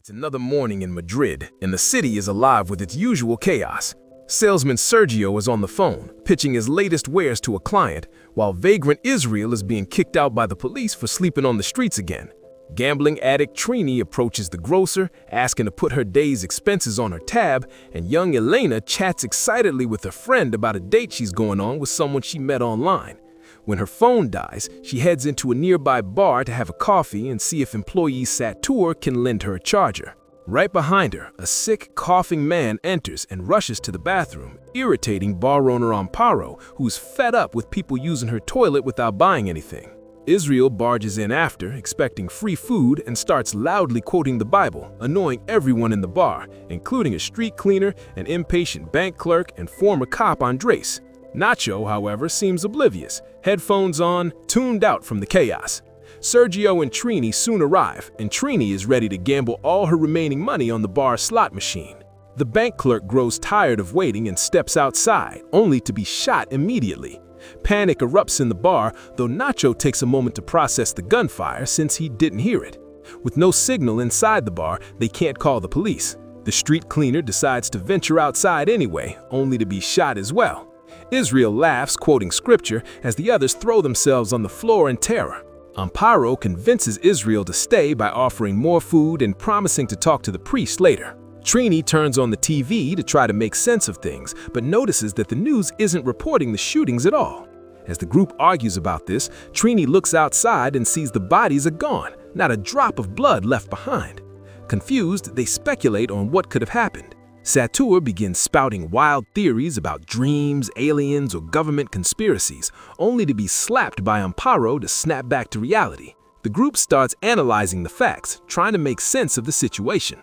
It's another morning in Madrid, and the city is alive with its usual chaos. Salesman Sergio is on the phone, pitching his latest wares to a client, while vagrant Israel is being kicked out by the police for sleeping on the streets again. Gambling addict Trini approaches the grocer, asking to put her day's expenses on her tab, and young Elena chats excitedly with her friend about a date she's going on with someone she met online. When her phone dies, she heads into a nearby bar to have a coffee and see if employee Satur can lend her a charger. Right behind her, a sick, coughing man enters and rushes to the bathroom, irritating bar owner Amparo, who's fed up with people using her toilet without buying anything. Israel barges in after, expecting free food, and starts loudly quoting the Bible, annoying everyone in the bar, including a street cleaner, an impatient bank clerk, and former cop Andres. Nacho, however, seems oblivious, headphones on, tuned out from the chaos. Sergio and Trini soon arrive, and Trini is ready to gamble all her remaining money on the bar slot machine. The bank clerk grows tired of waiting and steps outside, only to be shot immediately. Panic erupts in the bar, though Nacho takes a moment to process the gunfire since he didn't hear it. With no signal inside the bar, they can't call the police. The street cleaner decides to venture outside anyway, only to be shot as well. Israel laughs, quoting scripture, as the others throw themselves on the floor in terror. Amparo convinces Israel to stay by offering more food and promising to talk to the priest later. Trini turns on the TV to try to make sense of things, but notices that the news isn't reporting the shootings at all. As the group argues about this, Trini looks outside and sees the bodies are gone, not a drop of blood left behind. Confused, they speculate on what could have happened. Satur begins spouting wild theories about dreams, aliens, or government conspiracies, only to be slapped by Amparo to snap back to reality. The group starts analyzing the facts, trying to make sense of the situation.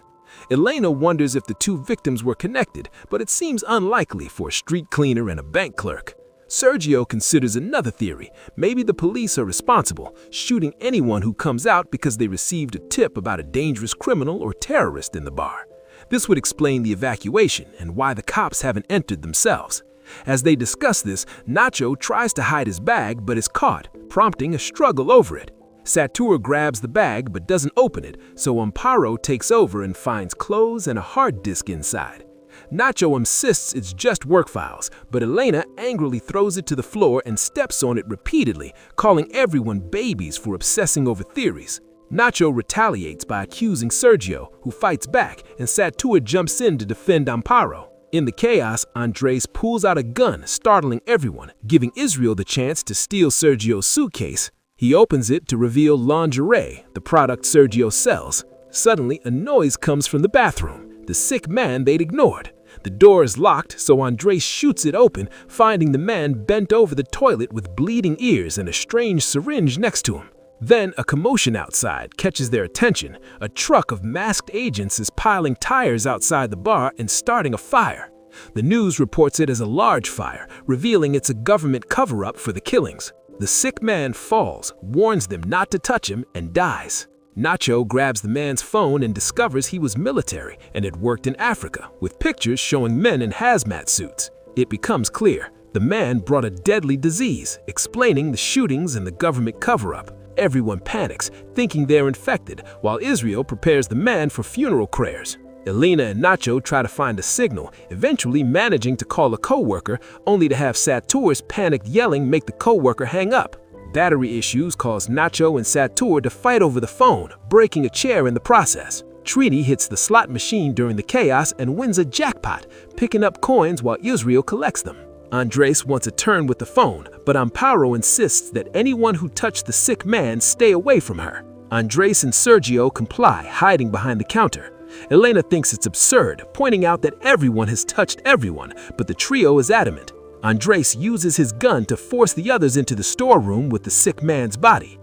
Elena wonders if the two victims were connected, but it seems unlikely for a street cleaner and a bank clerk. Sergio considers another theory. Maybe the police are responsible, shooting anyone who comes out because they received a tip about a dangerous criminal or terrorist in the bar. This would explain the evacuation and why the cops haven't entered themselves. As they discuss this, Nacho tries to hide his bag but is caught, prompting a struggle over it. Satur grabs the bag but doesn't open it, so Amparo takes over and finds clothes and a hard disk inside. Nacho insists it's just work files, but Elena angrily throws it to the floor and steps on it repeatedly, calling everyone babies for obsessing over theories. Nacho retaliates by accusing Sergio, who fights back, and Satur jumps in to defend Amparo. In the chaos, Andres pulls out a gun, startling everyone, giving Israel the chance to steal Sergio's suitcase. He opens it to reveal lingerie, the product Sergio sells. Suddenly, a noise comes from the bathroom, the sick man they'd ignored. The door is locked, so Andres shoots it open, finding the man bent over the toilet with bleeding ears and a strange syringe next to him. Then a commotion outside catches their attention. A truck of masked agents is piling tires outside the bar and starting a fire. The news reports it as a large fire, revealing it's a government cover-up for the killings. The sick man falls, warns them not to touch him, and dies. Nacho grabs the man's phone and discovers he was military and had worked in Africa, with pictures showing men in hazmat suits. It becomes clear. The man brought a deadly disease, explaining the shootings and the government cover-up. Everyone panics, thinking they're infected, while Israel prepares the man for funeral prayers. Elena and Nacho try to find a signal, eventually managing to call a co-worker, only to have Satur's panicked yelling make the co-worker hang up. Battery issues cause Nacho and Satur to fight over the phone, breaking a chair in the process. Trini hits the slot machine during the chaos and wins a jackpot, picking up coins while Israel collects them. Andres wants a turn with the phone, but Amparo insists that anyone who touched the sick man stay away from her. Andres and Sergio comply, hiding behind the counter. Elena thinks it's absurd, pointing out that everyone has touched everyone, but the trio is adamant. Andres uses his gun to force the others into the storeroom with the sick man's body.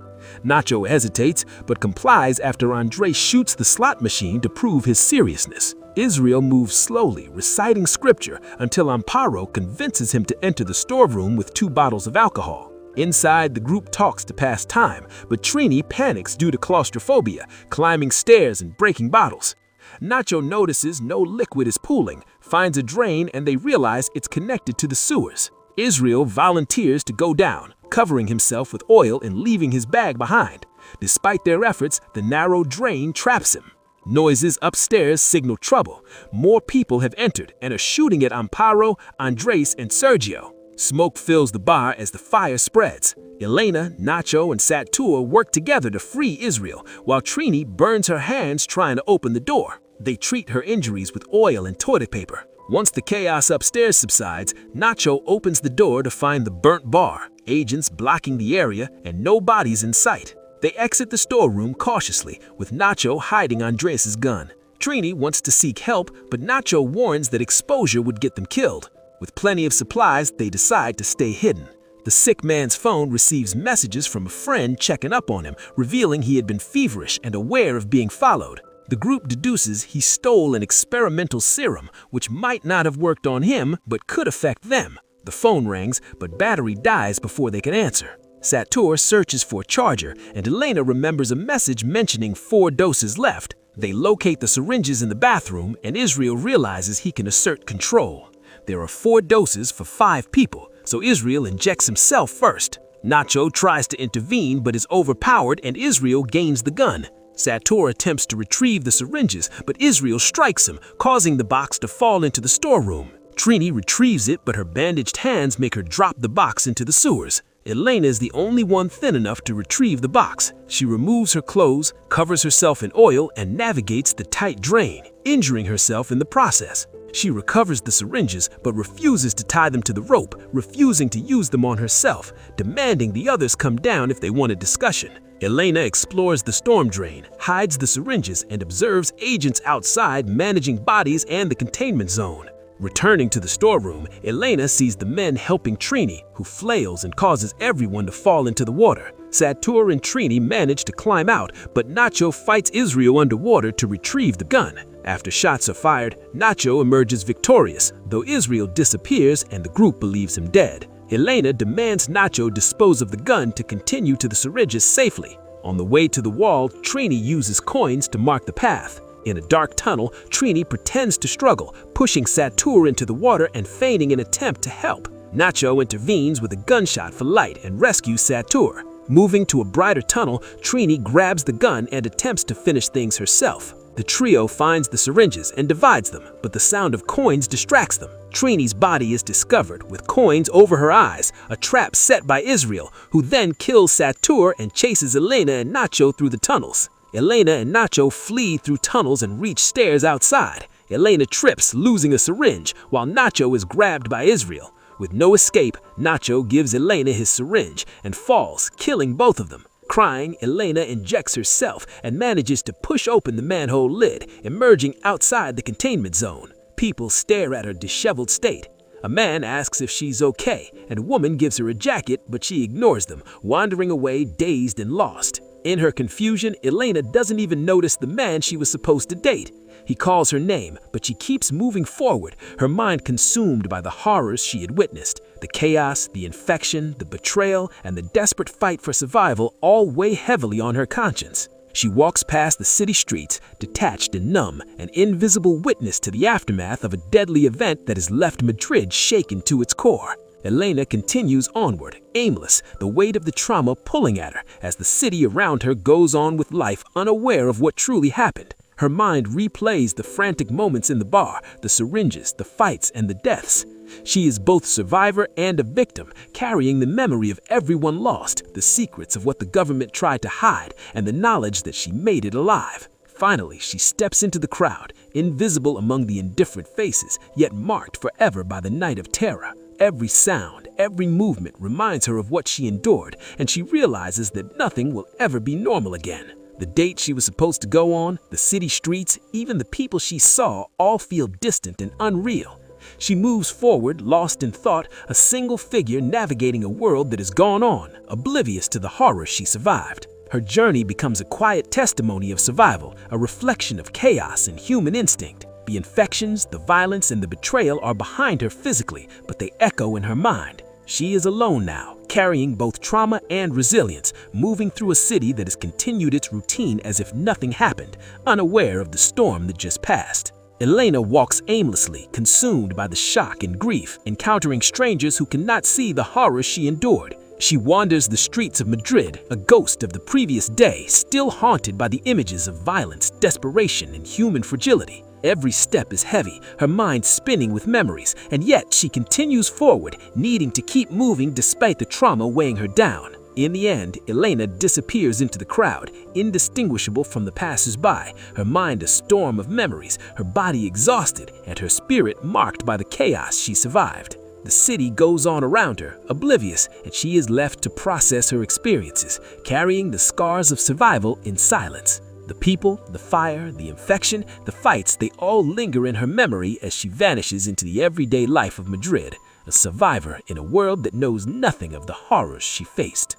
Nacho hesitates, but complies after Andres shoots the slot machine to prove his seriousness. Israel moves slowly, reciting scripture, until Amparo convinces him to enter the storeroom with 2 bottles of alcohol. Inside, the group talks to pass time, but Trini panics due to claustrophobia, climbing stairs and breaking bottles. Nacho notices no liquid is pooling, finds a drain, and they realize it's connected to the sewers. Israel volunteers to go down, covering himself with oil and leaving his bag behind. Despite their efforts, the narrow drain traps him. Noises upstairs signal trouble. More people have entered and are shooting at Amparo, Andres, and Sergio. Smoke fills the bar as the fire spreads. Elena, Nacho, and Satur work together to free Israel, while Trini burns her hands trying to open the door. They treat her injuries with oil and toilet paper. Once the chaos upstairs subsides, Nacho opens the door to find the burnt bar, agents blocking the area, and no bodies in sight. They exit the storeroom cautiously, with Nacho hiding Andres' gun. Trini wants to seek help, but Nacho warns that exposure would get them killed. With plenty of supplies, they decide to stay hidden. The sick man's phone receives messages from a friend checking up on him, revealing he had been feverish and aware of being followed. The group deduces he stole an experimental serum, which might not have worked on him, but could affect them. The phone rings, but battery dies before they can answer. Satur searches for a charger, and Elena remembers a message mentioning 4 doses left. They locate the syringes in the bathroom, and Israel realizes he can assert control. There are 4 doses for 5 people, so Israel injects himself first. Nacho tries to intervene but is overpowered, and Israel gains the gun. Satur attempts to retrieve the syringes, but Israel strikes him, causing the box to fall into the storeroom. Trini retrieves it, but her bandaged hands make her drop the box into the sewers. Elena is the only one thin enough to retrieve the box. She removes her clothes, covers herself in oil, and navigates the tight drain, injuring herself in the process. She recovers the syringes, but refuses to tie them to the rope, refusing to use them on herself, demanding the others come down if they want a discussion. Elena explores the storm drain, hides the syringes, and observes agents outside managing bodies and the containment zone. Returning to the storeroom, Elena sees the men helping Trini, who flails and causes everyone to fall into the water. Satur and Trini manage to climb out, but Nacho fights Israel underwater to retrieve the gun. After shots are fired, Nacho emerges victorious, though Israel disappears and the group believes him dead. Elena demands Nacho dispose of the gun to continue to the syringes safely. On the way to the wall, Trini uses coins to mark the path. In a dark tunnel, Trini pretends to struggle, pushing Satur into the water and feigning an attempt to help. Nacho intervenes with a gunshot for light and rescues Satur. Moving to a brighter tunnel, Trini grabs the gun and attempts to finish things herself. The trio finds the syringes and divides them, but the sound of coins distracts them. Trini's body is discovered, with coins over her eyes, a trap set by Israel, who then kills Satur and chases Elena and Nacho through the tunnels. Elena and Nacho flee through tunnels and reach stairs outside. Elena trips, losing a syringe, while Nacho is grabbed by Israel. With no escape, Nacho gives Elena his syringe and falls, killing both of them. Crying, Elena injects herself and manages to push open the manhole lid, emerging outside the containment zone. People stare at her disheveled state. A man asks if she's okay, and a woman gives her a jacket, but she ignores them, wandering away dazed and lost. In her confusion, Elena doesn't even notice the man she was supposed to date. He calls her name, but she keeps moving forward, her mind consumed by the horrors she had witnessed. The chaos, the infection, the betrayal, and the desperate fight for survival all weigh heavily on her conscience. She walks past the city streets, detached and numb, an invisible witness to the aftermath of a deadly event that has left Madrid shaken to its core. Elena continues onward, aimless, the weight of the trauma pulling at her as the city around her goes on with life unaware of what truly happened. Her mind replays the frantic moments in the bar, the syringes, the fights, and the deaths. She is both survivor and a victim, carrying the memory of everyone lost, the secrets of what the government tried to hide, and the knowledge that she made it alive. Finally, she steps into the crowd, invisible among the indifferent faces, yet marked forever by the night of terror. Every sound, every movement reminds her of what she endured, and she realizes that nothing will ever be normal again. The date she was supposed to go on, the city streets, even the people she saw all feel distant and unreal. She moves forward, lost in thought, a single figure navigating a world that has gone on, oblivious to the horror she survived. Her journey becomes a quiet testimony of survival, a reflection of chaos and human instinct. The infections, the violence, and the betrayal are behind her physically, but they echo in her mind. She is alone now, carrying both trauma and resilience, moving through a city that has continued its routine as if nothing happened, unaware of the storm that just passed. Elena walks aimlessly, consumed by the shock and grief, encountering strangers who cannot see the horror she endured. She wanders the streets of Madrid, a ghost of the previous day, still haunted by the images of violence, desperation, and human fragility. Every step is heavy, her mind spinning with memories, and yet she continues forward, needing to keep moving despite the trauma weighing her down. In the end, Elena disappears into the crowd, indistinguishable from the passers-by, her mind a storm of memories, her body exhausted, and her spirit marked by the chaos she survived. The city goes on around her, oblivious, and she is left to process her experiences, carrying the scars of survival in silence. The people, the fire, the infection, the fights, they all linger in her memory as she vanishes into the everyday life of Madrid, a survivor in a world that knows nothing of the horrors she faced.